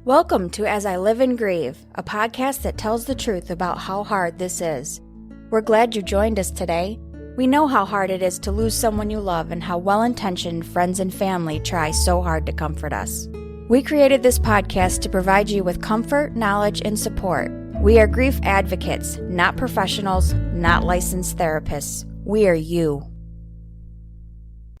Welcome to As I Live and Grieve, a podcast that tells the truth about how hard this is. We're glad you joined us today. We know how hard it is to lose someone you love and how well-intentioned friends and family try so hard to comfort us. We created this podcast to provide you with comfort, knowledge, and support. We are grief advocates, not professionals, not licensed therapists. We are you.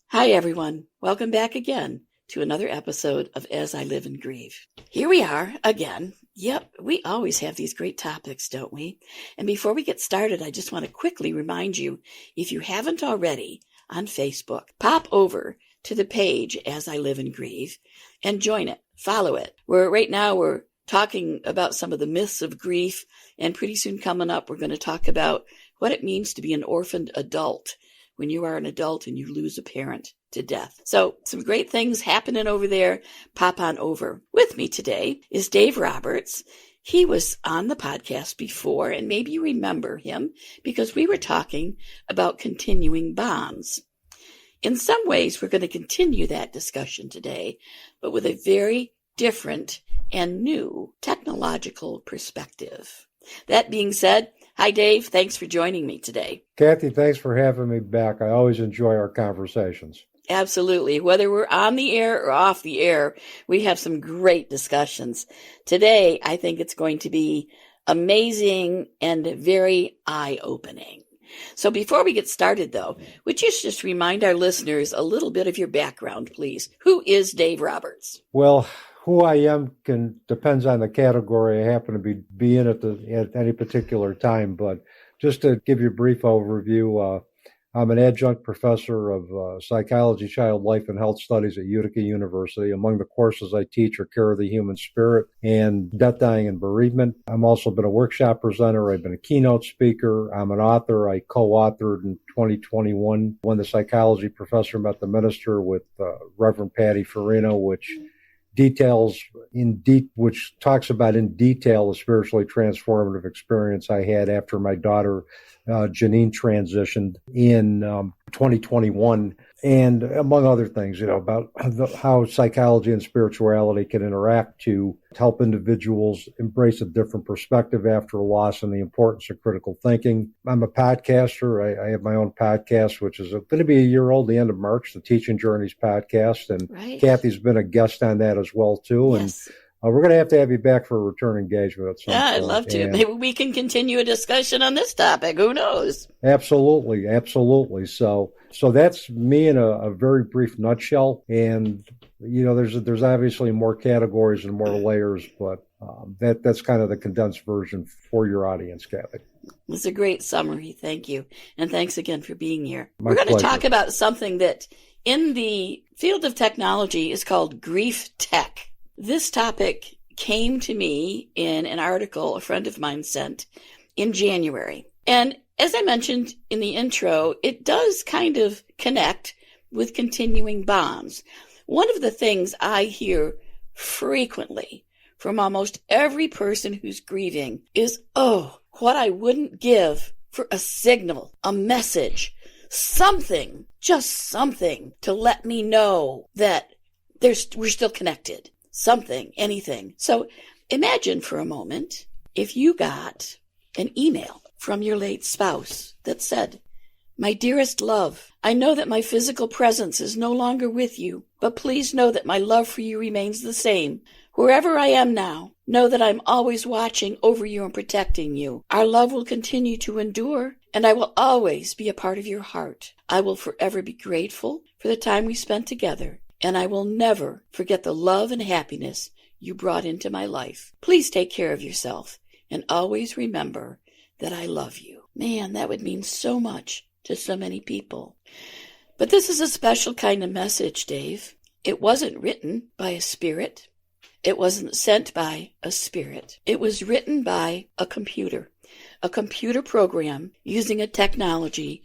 Hi, everyone. Welcome back again to another episode of As I Live and Grieve. Here we are again. Yep, we always have these great topics, don't we? And before we get started, I just want to quickly remind you, if you haven't already, on Facebook, pop over to the page As I Live and Grieve and join it, follow it. Right now we're talking about some of the myths of grief, and pretty soon coming up, we're going to talk about what it means to be an orphaned adult when you are an adult and you lose a parent to death. So some great things happening over there. Pop on over. With me today is Dave Roberts. He was on the podcast before, and maybe you remember him because we were talking about continuing bonds. In some ways, we're going to continue that discussion today, but with a very different and new technological perspective. That being said, hi, Dave. Thanks for joining me today. Kathy, thanks for having me back. I always enjoy our conversations. Absolutely. Whether we're on the air or off the air, we have some great discussions. Today, I think it's going to be amazing and very eye-opening. So before we get started, though, would you just remind our listeners a little bit of your background, please? Who is Dave Roberts? Well, who I am depends on the category I happen to be in at any particular time. But just to give you a brief overview, I'm an adjunct professor of psychology, child life, and health studies at Utica University. Among the courses I teach are care of the human spirit and death, dying, and bereavement. I've also been a workshop presenter. I've been a keynote speaker. I'm an author. I co-authored in 2021 When the Psychology Professor Met the Minister with Reverend Patty Farino, which talks about in detail the spiritually transformative experience I had after my daughter Janine transitioned in 2021, and among other things, about how psychology and spirituality can interact to help individuals embrace a different perspective after a loss and the importance of critical thinking. I'm a podcaster. I have my own podcast, which is going to be a year old, the end of March, the Teaching Journeys podcast, and Right. Kathy's been a guest on that as well, too. Yes. And we're going to have you back for a return engagement at some point. I'd love to. Maybe we can continue a discussion on this topic. Who knows? Absolutely. So that's me in a very brief nutshell. And, there's obviously more categories and more layers, but that's kind of the condensed version for your audience, Kathy. It's a great summary. Thank you. And thanks again for being here. My We're going to pleasure. talk about something that in the field of technology is called grief tech. This topic came to me in an article a friend of mine sent in January. And as I mentioned in the intro, it does kind of connect with continuing bonds. One of the things I hear frequently from almost every person who's grieving is, oh, what I wouldn't give for a signal, a message, something, just something to let me know that we're still connected. Something, anything. So imagine for a moment if you got an email from your late spouse that said, "My dearest love, I know that my physical presence is no longer with you, but please know that my love for you remains the same. Wherever I am now, know that I'm always watching over you and protecting you. Our love will continue to endure, and I will always be a part of your heart. I will forever be grateful for the time we spent together, and I will never forget the love and happiness you brought into my life. Please take care of yourself and always remember that I love you." Man, that would mean so much to so many people. But this is a special kind of message, Dave. It wasn't written by a spirit. It wasn't sent by a spirit. It was written by a computer program using a technology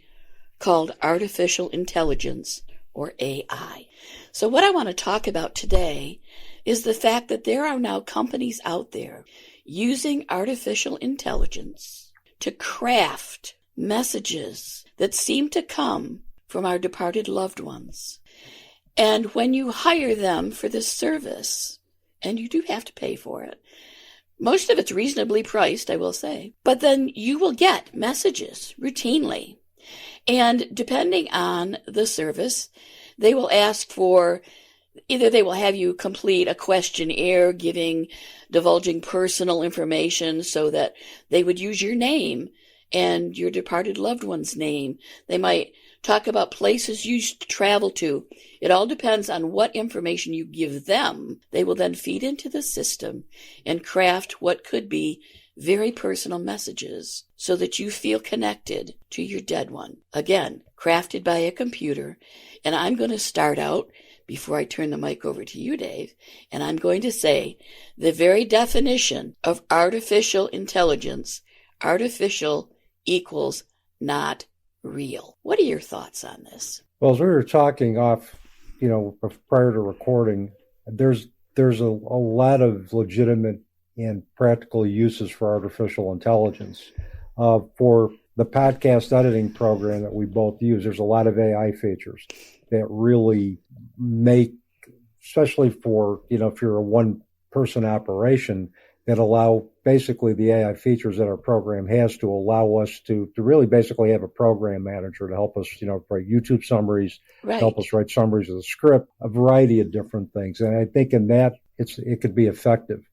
called artificial intelligence, or AI. So what I want to talk about today is the fact that there are now companies out there using artificial intelligence to craft messages that seem to come from our departed loved ones. And when you hire them for this service, and you do have to pay for it. Most of it's reasonably priced, I will say. But then you will get messages routinely. And depending on the service, they will ask for, either they will have you complete a questionnaire divulging personal information so that they would use your name and your departed loved one's name. They might talk about places you used to travel to. It all depends on what information you give them. They will then feed into the system and craft what could be very personal messages so that you feel connected to your dead one. Again, crafted by a computer. And I'm going to start out, before I turn the mic over to you, Dave, and I'm going to say the very definition of artificial intelligence, artificial equals not real. What are your thoughts on this? Well, as we were talking off, prior to recording, there's a lot of legitimate and practical uses for artificial intelligence. For the podcast editing program that we both use, there's a lot of AI features that really make, especially for, if you're a one-person operation, that allow basically the AI features that our program has to allow us to really basically have a program manager to help us, write YouTube summaries, Right. help us write summaries of the script, a variety of different things. And I think in that, it could be effective.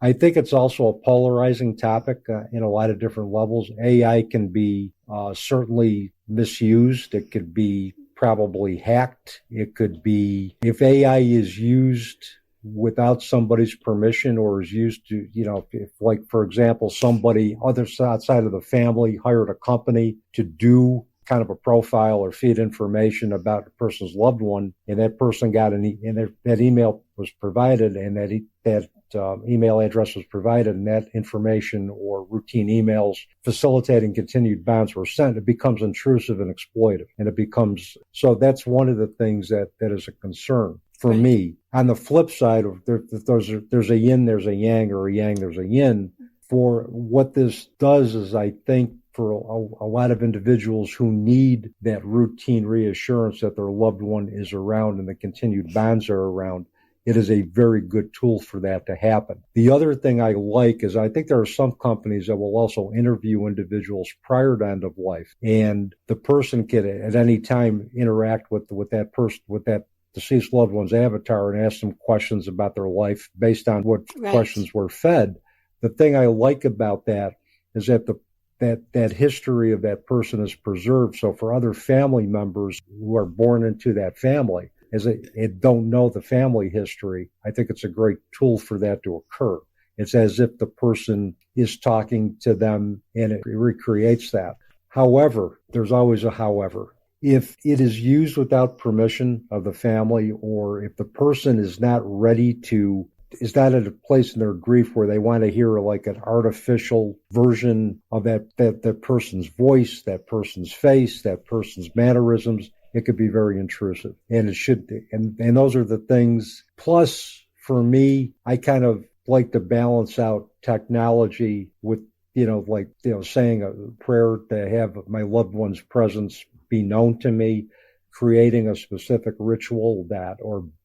I think it's also a polarizing topic in a lot of different levels. AI can be certainly misused. It could be probably hacked. It could be, if AI is used without somebody's permission or is used to, if, like, for example, somebody outside of the family hired a company to do kind of a profile or feed information about a person's loved one, and that person got that email was provided, and that email address was provided, and that information or routine emails facilitating continued bonds were sent, it becomes intrusive and exploitive. And so that's one of the things that is a concern for Right. me. On the flip side, there's a yin, there's a yang, or a yang, there's a yin. For what this does is, I think, for a lot of individuals who need that routine reassurance that their loved one is around and the continued bonds are around, it is a very good tool for that to happen. The other thing I like is, I think there are some companies that will also interview individuals prior to end of life, and the person can at any time interact with that person, with that deceased loved one's avatar, and ask them questions about their life based on what Right. questions were fed. The thing I like about that is that that history of that person is preserved. So for other family members who are born into that family, as they don't know the family history, I think it's a great tool for that to occur. It's as if the person is talking to them, and it recreates that. However, there's always a however. If it is used without permission of the family, or if the person is not at a place in their grief where they want to hear like an artificial version of that person's voice, that person's face, that person's mannerisms, it could be very intrusive. And it should, and those are the things. Plus, for me, I kind of like to balance out technology with, saying a prayer to have my loved one's presence be known to me, creating a specific ritual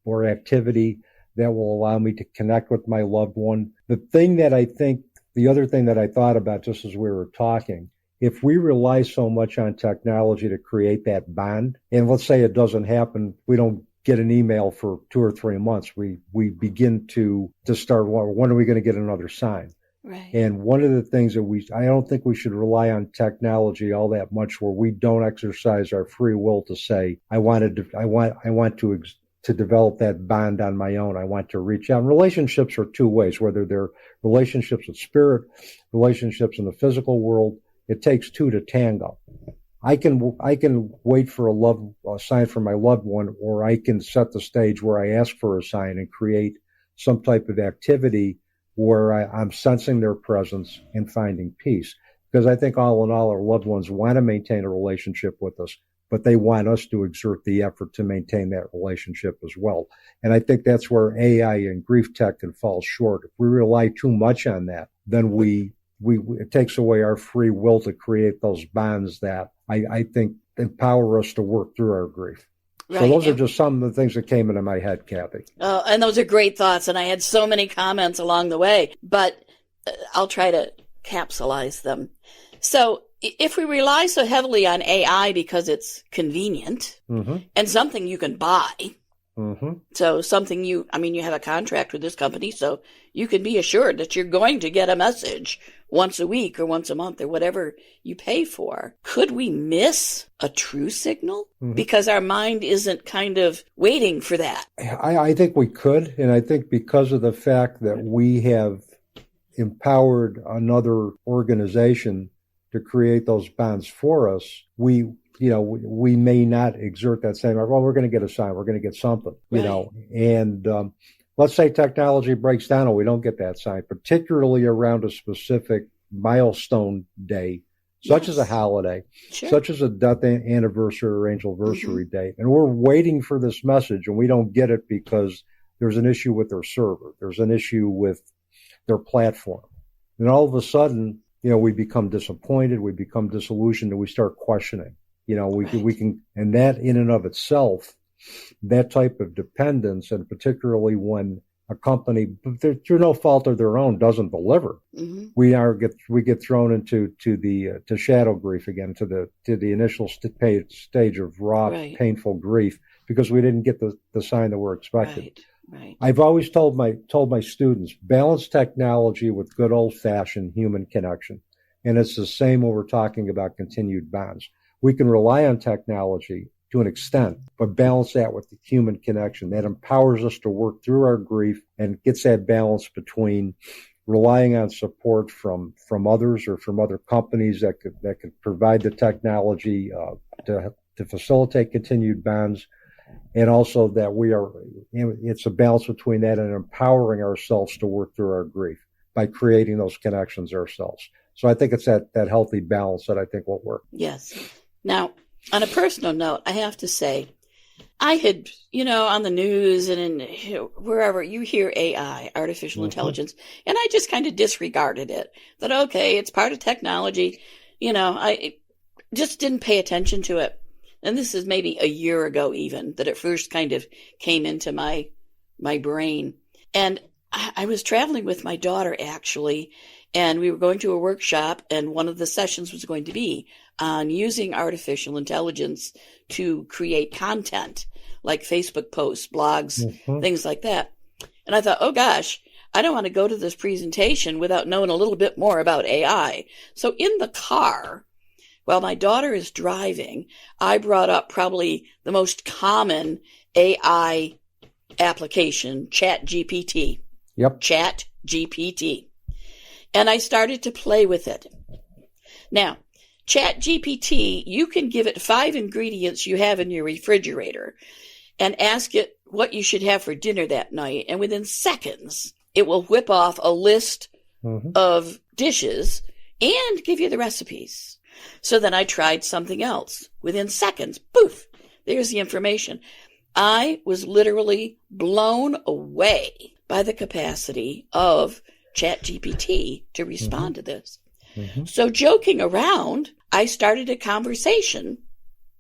or activity that will allow me to connect with my loved one. The other thing that I thought about just as we were talking, if we rely so much on technology to create that bond, and let's say it doesn't happen, we don't get an email for 2 or 3 months, we begin to start, when are we going to get another sign? Right. And one of the things that I don't think we should rely on technology all that much, where we don't exercise our free will to say, I want to develop that bond on my own. I want to reach out. And relationships are two ways, whether they're relationships with spirit, relationships in the physical world. It takes two to tango. I can wait for a sign from my loved one, or I can set the stage where I ask for a sign and create some type of activity where I'm sensing their presence and finding peace. Because I think all in all, our loved ones want to maintain a relationship with us, but they want us to exert the effort to maintain that relationship as well. And I think that's where AI and grief tech can fall short. If we rely too much on that, then it takes away our free will to create those bonds that I think empower us to work through our grief. So those are just some of the things that came into my head, Kathy. And those are great thoughts. And I had so many comments along the way, but I'll try to capsulize them. So if we rely so heavily on AI because it's convenient and something you can buy, so something you have a contract with this company, so you can be assured that you're going to get a message once a week or once a month or whatever you pay for. Could we miss a true signal because our mind isn't kind of waiting for that? I think we could. And I think because of the fact that we have empowered another organization to create those bonds for us, we may not exert that same, well, we're going to get a sign, we're going to get something, and let's say technology breaks down and we don't get that sign, particularly around a specific milestone day, such as a holiday, such as a death anniversary or anniversary date. And we're waiting for this message and we don't get it because there's an issue with their server. There's an issue with their platform. And all of a sudden, we become disappointed, we become disillusioned, and we start questioning. We can, and that in and of itself, that type of dependence, and particularly when a company, through no fault of their own, doesn't deliver, we get thrown into the shadow grief again, to the initial stage of raw, painful grief because we didn't get the sign that we're expecting. Right. I've always told my students, balance technology with good old-fashioned human connection. And it's the same when we're talking about continued bonds. We can rely on technology to an extent, but balance that with the human connection. That empowers us to work through our grief and gets that balance between relying on support from others or from other companies that could provide the technology to facilitate continued bonds. And also that it's a balance between that and empowering ourselves to work through our grief by creating those connections ourselves. So I think it's that healthy balance that I think will work. Yes. Now, on a personal note, I have to say, I had, on the news and wherever you hear AI, artificial intelligence, and I just kind of disregarded it. That, okay, it's part of technology. I just didn't pay attention to it. And this is maybe a year ago even that it first kind of came into my brain. And I was traveling with my daughter, actually, and we were going to a workshop, and one of the sessions was going to be on using artificial intelligence to create content, like Facebook posts, blogs, things like that. And I thought, oh gosh, I don't want to go to this presentation without knowing a little bit more about AI. So in the car, while my daughter is driving, I brought up probably the most common AI application, ChatGPT. Yep. ChatGPT. And I started to play with it. Now, ChatGPT, you can give it 5 ingredients you have in your refrigerator and ask it what you should have for dinner that night. And within seconds, it will whip off a list of dishes and give you the recipes. So then I tried something else. Within seconds, poof, there's the information. I was literally blown away by the capacity of ChatGPT to respond to this. So joking around, I started a conversation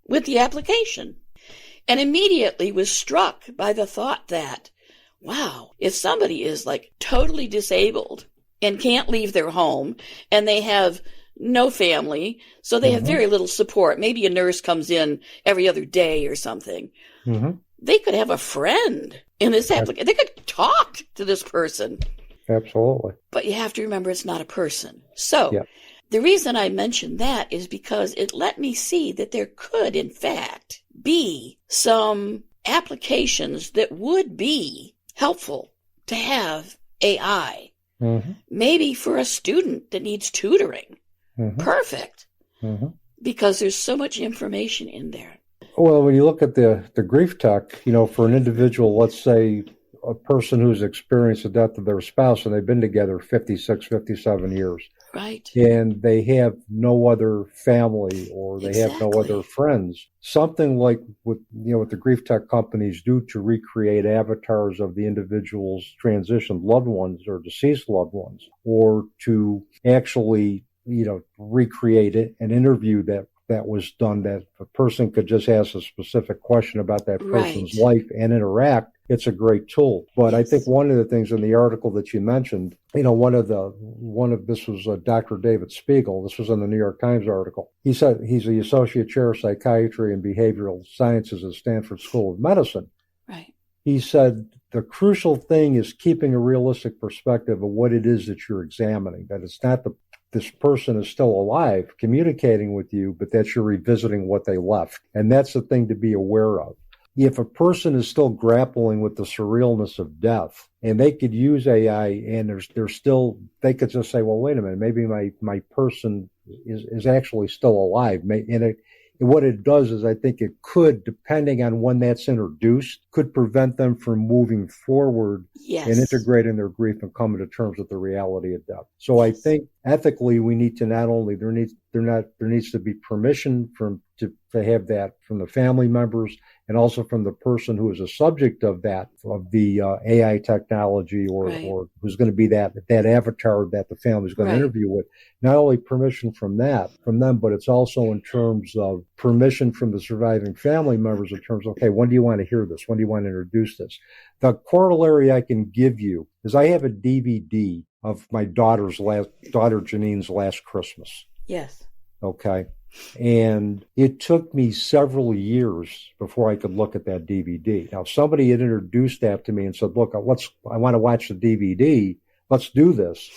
with the application and immediately was struck by the thought that, wow, if somebody is like totally disabled and can't leave their home and they have no family, so they have very little support. Maybe a nurse comes in every other day or something. They could have a friend in this application. They could talk to this person. Absolutely. But you have to remember it's not a person. So the reason I mentioned that is because it let me see that there could, in fact, be some applications that would be helpful to have AI. Maybe for a student that needs tutoring. Perfect. Because there's so much information in there. Well, when you look at the grief tech, for an individual, let's say a person who's experienced the death of their spouse and they've been together 56, 57 years. Right. And they have no other family or they have no other friends. Something like what the grief tech companies do to recreate avatars of the individual's transitioned loved ones or deceased loved ones, or to actually, recreate it and interview that that was done, that a person could just ask a specific question about that person's life and interact, it's a great tool. But I think one of the things in the article that you mentioned, this was Dr. David Spiegel. This was in the New York Times article. He said he's the Associate Chair of Psychiatry and Behavioral Sciences at Stanford School of Medicine. Right. He said the crucial thing is keeping a realistic perspective of what it is that you're examining, that it's not this person is still alive communicating with you, but that you're revisiting what they left. And that's the thing to be aware of. If a person is still grappling with the surrealness of death, and they could use AI, and they could just say, well, wait a minute, maybe my person is actually still alive. And what it does is I think it could, depending on when that's introduced, could prevent them from moving forward and integrating their grief and coming to terms with the reality of death. So I think ethically we need to not only, there needs to be permission to have that from the family members and also from the person who is a subject of the AI technology or who's going to be that avatar that the family is going to interview with. Not only permission from them, but it's also in terms of permission from the surviving family members in terms of, okay, when do you want to hear this? When do you want to introduce this? The corollary I can give you is I have a DVD of my daughter Janine's last Christmas. Yes. Okay. And it took me several years before I could look at that DVD. Now, if somebody had introduced that to me and said, look, I want to watch the DVD. Let's do this.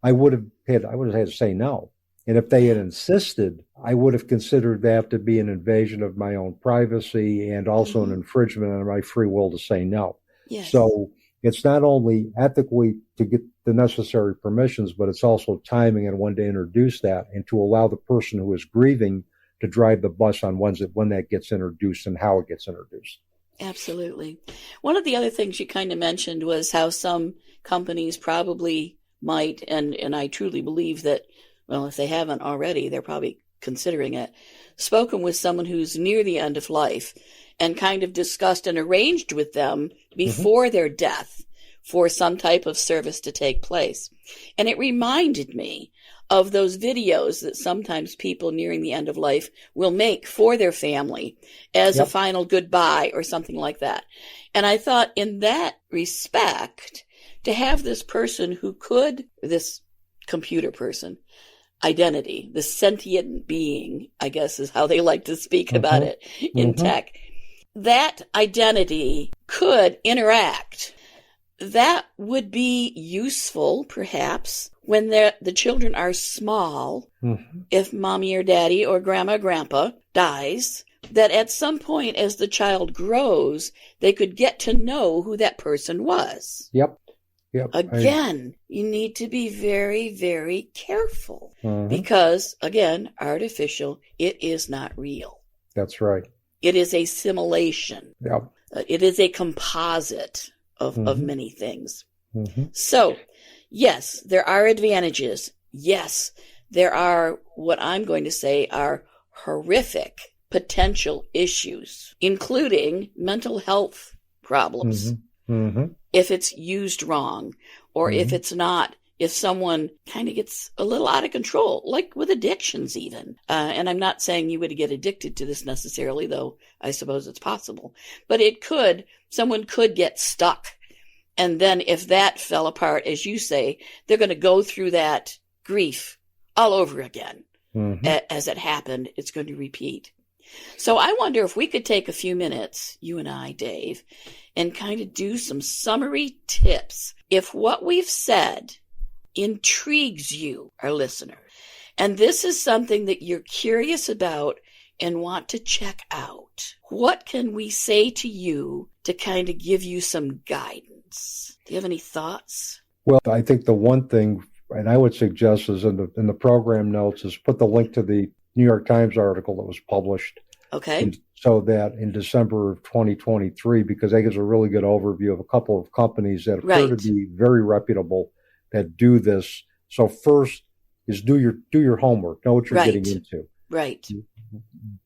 I would have had to say no. And if they had insisted, I would have considered that to be an invasion of my own privacy and also an infringement on my free will to say no. Yes. So it's not only ethically to get the necessary permissions, but it's also timing and when to introduce that and to allow the person who is grieving to drive the bus on when that gets introduced and how it gets introduced. Absolutely. One of the other things you kind of mentioned was how some companies probably might, and I truly believe that, well, if they haven't already, they're probably considering it, spoken with someone who's near the end of life and kind of discussed and arranged with them before their death for some type of service to take place. And it reminded me of those videos that sometimes people nearing the end of life will make for their family as a final goodbye or something like that. And I thought in that respect, to have this person this computer person, identity, the sentient being, I guess is how they like to speak about it in tech, that identity could interact. That would be useful, perhaps, when the children are small, if mommy or daddy or grandma or grandpa dies, that at some point as the child grows, they could get to know who that person was. Yep. Again, you need to be very, very careful because, again, artificial, it is not real. That's right. It is a simulation. Yep. It is a composite of many things. So, yes, there are advantages. Yes, there are what I'm going to say are horrific potential issues, including mental health problems. If it's used wrong, or if it's not, if someone kind of gets a little out of control, like with addictions even. And I'm not saying you would get addicted to this necessarily, though I suppose it's possible. But someone could get stuck. And then if that fell apart, as you say, they're going to go through that grief all over again. As it happened, it's going to repeat. So I wonder if we could take a few minutes, you and I, Dave, and kind of do some summary tips. If what we've said intrigues you, our listener, and this is something that you're curious about and want to check out, what can we say to you to kind of give you some guidance? Do you have any thoughts? Well, I think the one thing, and I would suggest is in the program notes, is put the link to the New York Times article that was published. Okay. So that in December of 2023, because that gives a really good overview of a couple of companies that appear to be very reputable that do this. So first is do your homework, know what you're getting into. Right.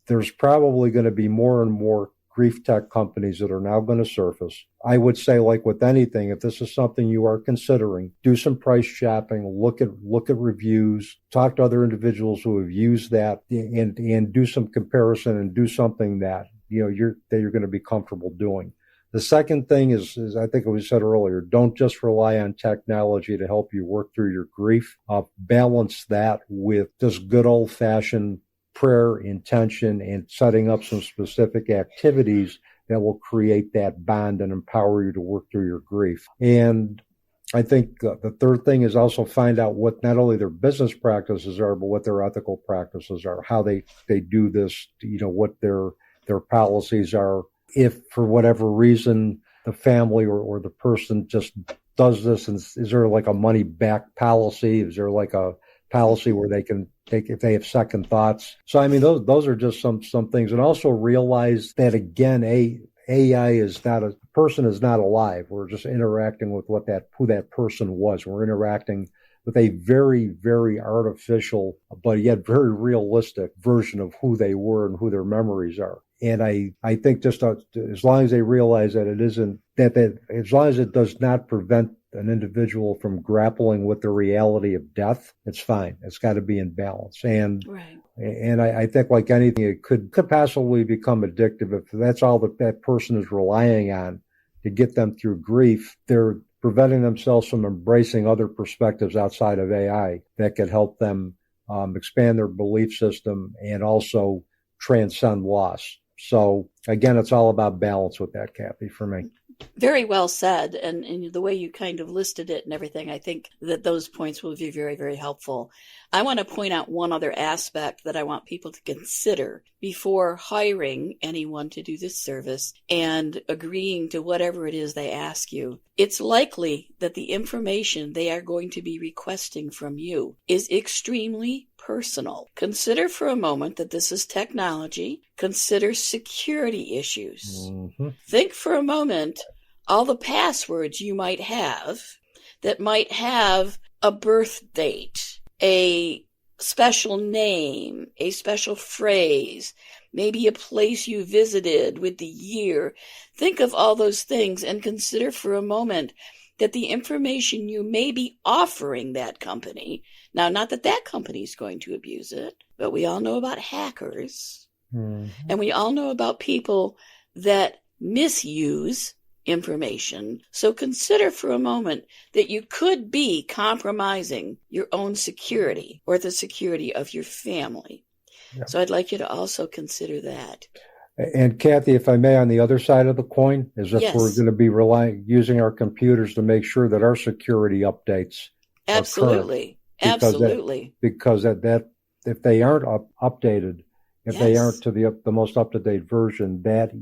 There's probably going to be more and more grief tech companies that are now going to surface. I would say, like with anything, if this is something you are considering, do some price shopping, look at reviews, talk to other individuals who have used that, and do some comparison and do something that you're going to be comfortable doing. The second thing is I think we said earlier, don't just rely on technology to help you work through your grief. Balance that with just good old-fashioned prayer, intention, and setting up some specific activities that will create that bond and empower you to work through your grief. And I think the third thing is also find out what not only their business practices are, but what their ethical practices are, how they do this, what their policies are. If for whatever reason the family or the person just does this, and is there like a money back policy? Is there like a policy where they can take if they have second thoughts? So I mean, those are just some things, and also realize that again, AI is not a person is not alive. We're just interacting with who that person was. We're interacting with a very, very artificial, but yet very realistic version of who they were and who their memories are. And I think just as long as they realize that it isn't that as long as it does not prevent an individual from grappling with the reality of death, it's fine. It's got to be in balance. And right. And I think like anything, it could possibly become addictive if that's all that person is relying on to get them through grief. They're preventing themselves from embracing other perspectives outside of AI that could help them expand their belief system and also transcend loss. So again, it's all about balance with that, Kathy, for me. Very well said. And the way you kind of listed it and everything, I think that those points will be very, very helpful. I want to point out one other aspect that I want people to consider before hiring anyone to do this service and agreeing to whatever it is they ask you. It's likely that the information they are going to be requesting from you is extremely personal. Consider for a moment that this is technology. Consider security issues. Mm-hmm. Think for a moment all the passwords you might have that might have a birth date, a special name, a special phrase, maybe a place you visited with the year. Think of all those things and consider for a moment that the information you may be offering that company, now not that company is going to abuse it, but we all know about hackers, and we all know about people that misuse information. So consider for a moment that you could be compromising your own security or the security of your family. Yeah. So I'd like you to also consider that. And Kathy, if I may, on the other side of the coin, is if we're going to be using our computers to make sure that our security updates absolutely, because that if they aren't updated, if they aren't to the most up-to-date version, that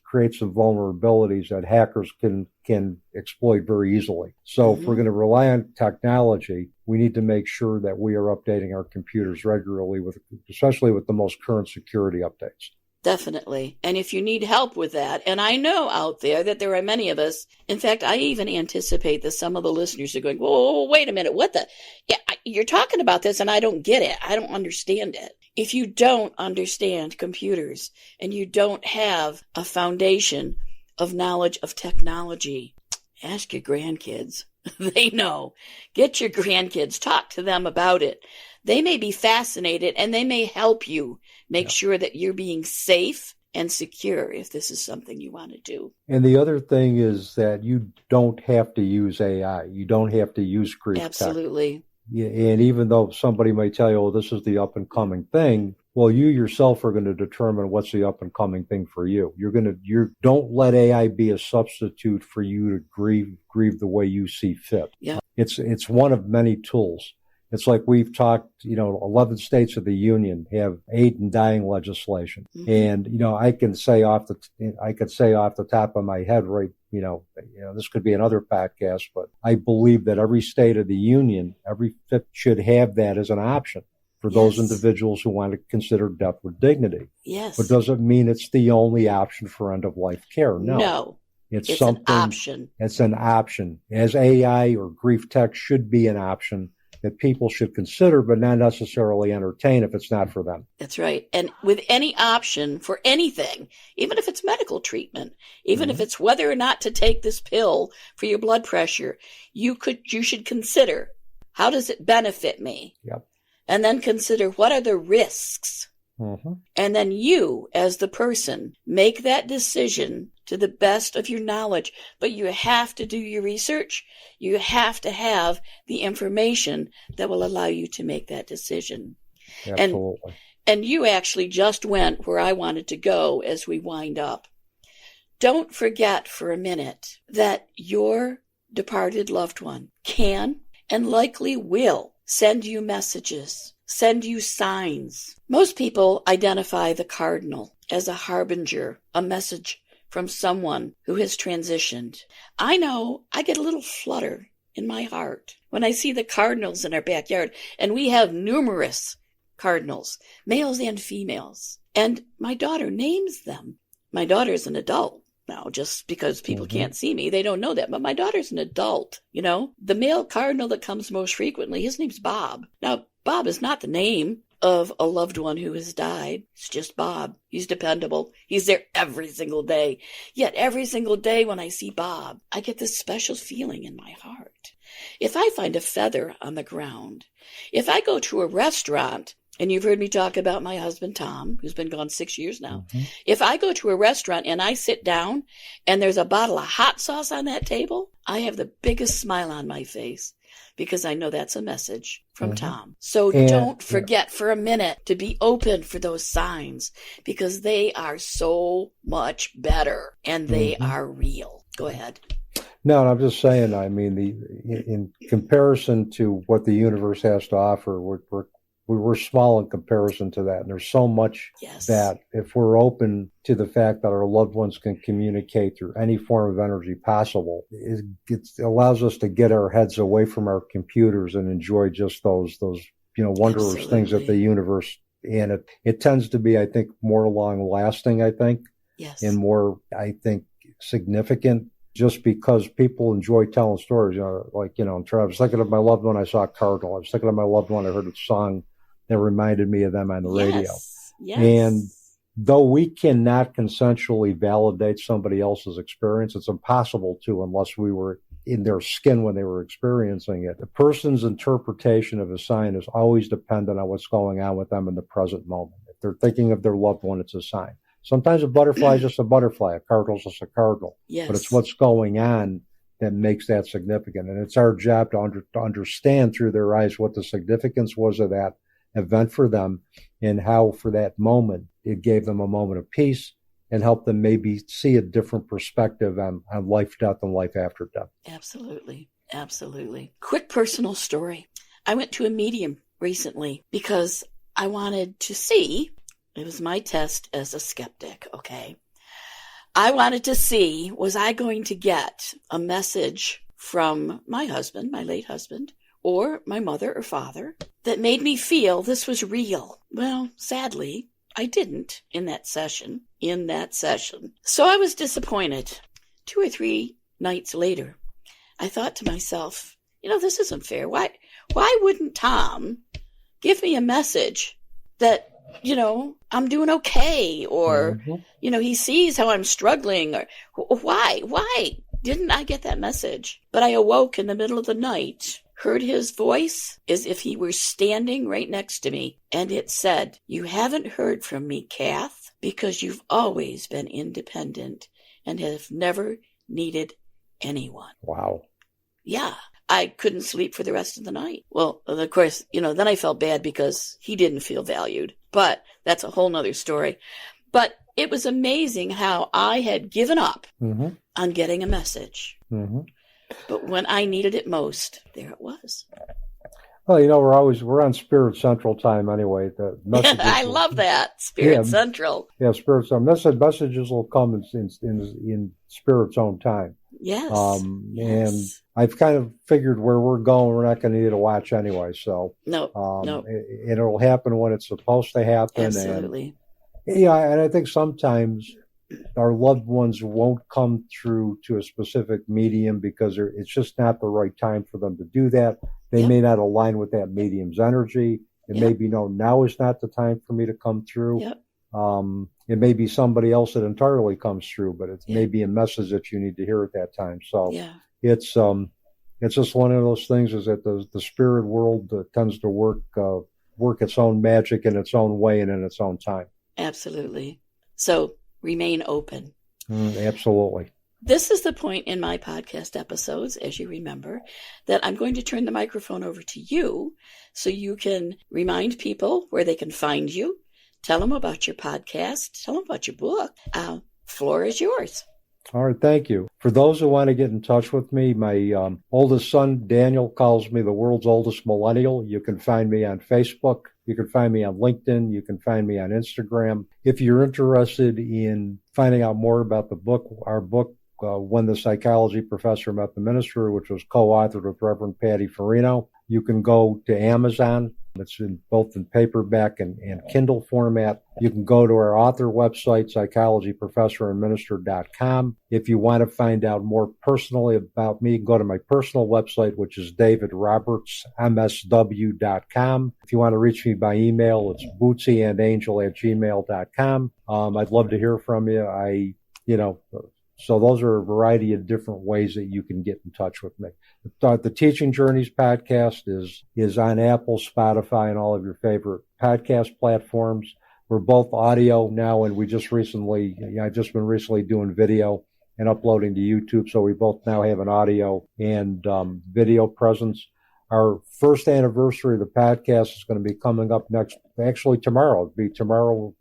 creates some vulnerabilities that hackers can exploit very easily. So if we're going to rely on technology, we need to make sure that we are updating our computers regularly, especially with the most current security updates. Definitely. And if you need help with that, and I know out there that there are many of us, in fact, I even anticipate that some of the listeners are going, whoa, wait a minute, what the? Yeah, you're talking about this and I don't get it. I don't understand it. If you don't understand computers and you don't have a foundation of knowledge of technology, ask your grandkids. They know. Get your grandkids, talk to them about it. They may be fascinated and they may help you make sure that you're being safe and secure if this is something you want to do. And the other thing is that you don't have to use AI. You don't have to use grief tech. Absolutely. Yeah, and even though somebody may tell you, oh, this is the up and coming thing, well, you yourself are going to determine what's the up and coming thing for you. You don't let AI be a substitute for you to grieve the way you see fit. Yeah. It's one of many tools. It's like we've talked, 11 states of the union have aid in dying legislation. Mm-hmm. And, I could say off the top of my head, right, this could be another podcast, but I believe that every state of the union, every fifth should have that as an option for those individuals who want to consider death with dignity. Yes. But does it mean it's the only option for end of life care? No. It's something. An option. It's an option. As AI or grief tech should be an option that people should consider, but not necessarily entertain if it's not for them. That's right. And with any option for anything, even if it's medical treatment, even if it's whether or not to take this pill for your blood pressure, you should consider, how does it benefit me? Yep. And then consider, what are the risks? And then you, as the person, make that decision to the best of your knowledge. But you have to do your research. You have to have the information that will allow you to make that decision. Absolutely. And you actually just went where I wanted to go as we wind up. Don't forget for a minute that your departed loved one can and likely will send you messages, send you signs. Most people identify the cardinal as a harbinger, a message from someone who has transitioned. I know I get a little flutter in my heart when I see the cardinals in our backyard, and we have numerous cardinals, males and females, and my daughter names them. My daughter's an adult now, just because people can't see me, they don't know that, but my daughter's an adult. The male cardinal that comes most frequently, his name's Bob. Now, Bob is not the name of a loved one who has died. It's just Bob. He's dependable. He's there every single day. Yet every single day when I see Bob, I get this special feeling in my heart. If I find a feather on the ground, if I go to a restaurant, and you've heard me talk about my husband, Tom, who's been gone 6 years now. If I go to a restaurant and I sit down and there's a bottle of hot sauce on that table, I have the biggest smile on my face because I know that's a message from Tom. So don't forget for a minute to be open for those signs because they are so much better and they are real. Go ahead. No, I'm just saying, I mean, in comparison to what the universe has to offer, we're small in comparison to that. And there's so much that if we're open to the fact that our loved ones can communicate through any form of energy possible, it allows us to get our heads away from our computers and enjoy just those wondrous things that the universe, and it tends to be, I think, more long lasting, I think, and more, I think, significant. Just because people enjoy telling stories, I was thinking of my loved one, I saw a cardinal. I was thinking of my loved one, I heard a song that reminded me of them on the radio. Yes. And though we cannot consensually validate somebody else's experience, it's impossible to unless we were in their skin when they were experiencing it. The person's interpretation of a sign is always dependent on what's going on with them in the present moment. If they're thinking of their loved one, it's a sign. Sometimes a butterfly is just a butterfly, a cardinal's just a cardinal. Yes. But it's what's going on that makes that significant. And it's our job to understand through their eyes what the significance was of that event for them and how for that moment it gave them a moment of peace and helped them maybe see a different perspective on life, death, and life after death. Absolutely. Absolutely. Quick personal story. I went to a medium recently because I wanted to see, it was my test as a skeptic, okay? I wanted to see, was I going to get a message from my husband, my late husband, or my mother or father that made me feel this was real? Well, sadly, I didn't in that session. So I was disappointed. 2 or 3 nights later, I thought to myself, this isn't fair. Why wouldn't Tom give me a message that, I'm doing okay, or, he sees how I'm struggling, or why didn't I get that message? But I awoke in the middle of the night, heard his voice as if he were standing right next to me, and it said, "You haven't heard from me, Kath, because you've always been independent and have never needed anyone." Wow. Yeah. I couldn't sleep for the rest of the night. Well, of course, then I felt bad because he didn't feel valued, but that's a whole nother story. But it was amazing how I had given up on getting a message. But when I needed it most, there it was. Well, we're on Spirit Central time anyway. The I love that. Spirit Central. Yeah, Spirit Central. Messages will come in Spirit's own time. Yes. And I've kind of figured where we're going, we're not going to need a watch anyway. So no. It'll happen when it's supposed to happen. Absolutely. And I think sometimes our loved ones won't come through to a specific medium because it's just not the right time for them to do that. They may not align with that medium's energy. It may be, no, now is not the time for me to come through. It may be somebody else that entirely comes through, but it may be a message that you need to hear at that time. So it's just one of those things, is that the spirit world tends to work its own magic in its own way and in its own time. Absolutely. So remain open. Absolutely. This is the point in my podcast episodes, as you remember, that I'm going to turn the microphone over to you so you can remind people where they can find you. Tell them about your podcast. Tell them about your book. Floor is yours. All right. Thank you. For those who want to get in touch with me, my oldest son, Daniel, calls me the world's oldest millennial. You can find me on Facebook. You can find me on LinkedIn. You can find me on Instagram. If you're interested in finding out more about the book, our book, When the Psychology Professor Met the Minister, which was co-authored with Reverend Patty Farino, you can go to Amazon. It's both in paperback and Kindle format. You can go to our author website, psychologyprofessorandminister.com. If you want to find out more personally about me, go to my personal website, which is davidrobertsmsw.com. If you want to reach me by email, it's bootsyandangel@gmail.com. I'd love to hear from you. So those are a variety of different ways that you can get in touch with me. The Teaching Journeys podcast is on Apple, Spotify, and all of your favorite podcast platforms. We're both audio now, and I've just been recently doing video and uploading to YouTube. So we both now have an audio and video presence. Our first anniversary of the podcast is going to be coming up tomorrow. It'll be tomorrow.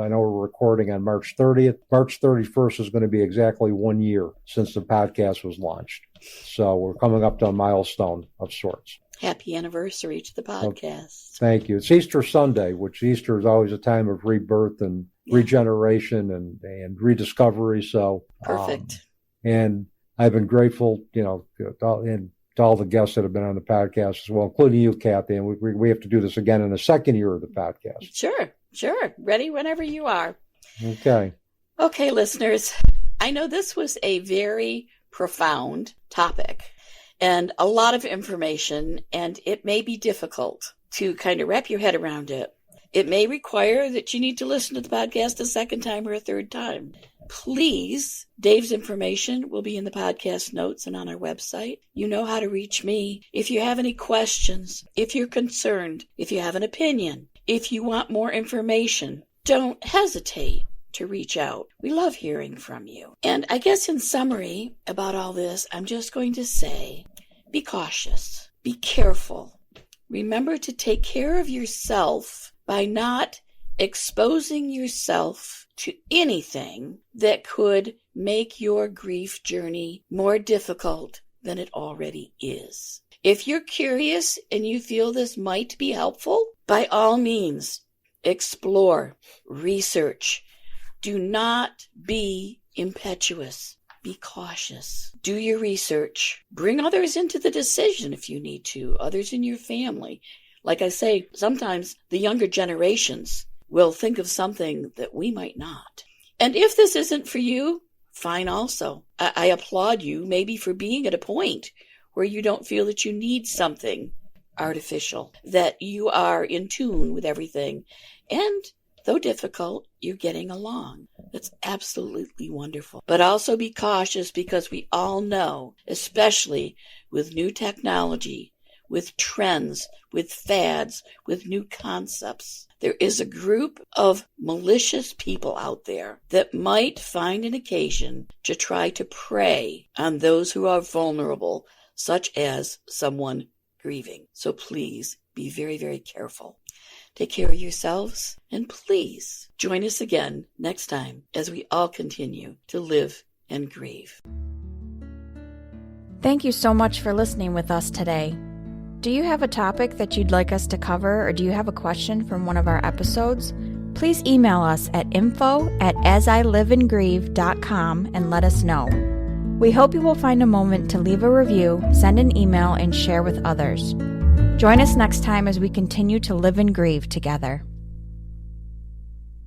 I know we're recording on March 30th. March 31st is going to be exactly 1 year since the podcast was launched. So we're coming up to a milestone of sorts. Happy anniversary to the podcast. Thank you. It's Easter Sunday, which Easter is always a time of rebirth and regeneration and rediscovery. So perfect. And I've been grateful, to all the guests that have been on the podcast as well, including you, Kathy. And we have to do this again in the second year of the podcast. Sure. Ready whenever you are. Okay, listeners. I know this was a very profound topic and a lot of information, and it may be difficult to kind of wrap your head around it. It may require that you need to listen to the podcast a second time or a third time. Please, Dave's information will be in the podcast notes and on our website. You know how to reach me. If you have any questions, if you're concerned, if you have an opinion, if you want more information, don't hesitate to reach out. We love hearing from you. And I guess in summary about all this, I'm just going to say, be cautious, be careful. Remember to take care of yourself by not exposing yourself to anything that could make your grief journey more difficult than it already is. If you're curious and you feel this might be helpful, by all means, explore, research. Do not be impetuous. Be cautious. Do your research. Bring others into the decision if you need to, others in your family. Like I say, sometimes the younger generations will think of something that we might not. And if this isn't for you, fine also. I applaud you maybe for being at a point where you don't feel that you need something artificial, that you are in tune with everything. And though difficult, you're getting along. That's absolutely wonderful. But also be cautious, because we all know, especially with new technology, with trends, with fads, with new concepts, there is a group of malicious people out there that might find an occasion to try to prey on those who are vulnerable, such as someone grieving. So please be very, very careful. Take care of yourselves, and please join us again next time as we all continue to live and grieve. Thank you so much for listening with us today. Do you have a topic that you'd like us to cover, or do you have a question from one of our episodes? Please email us at info@asiliveandgrieve.com and let us know. We hope you will find a moment to leave a review, send an email, and share with others. Join us next time as we continue to live and grieve together.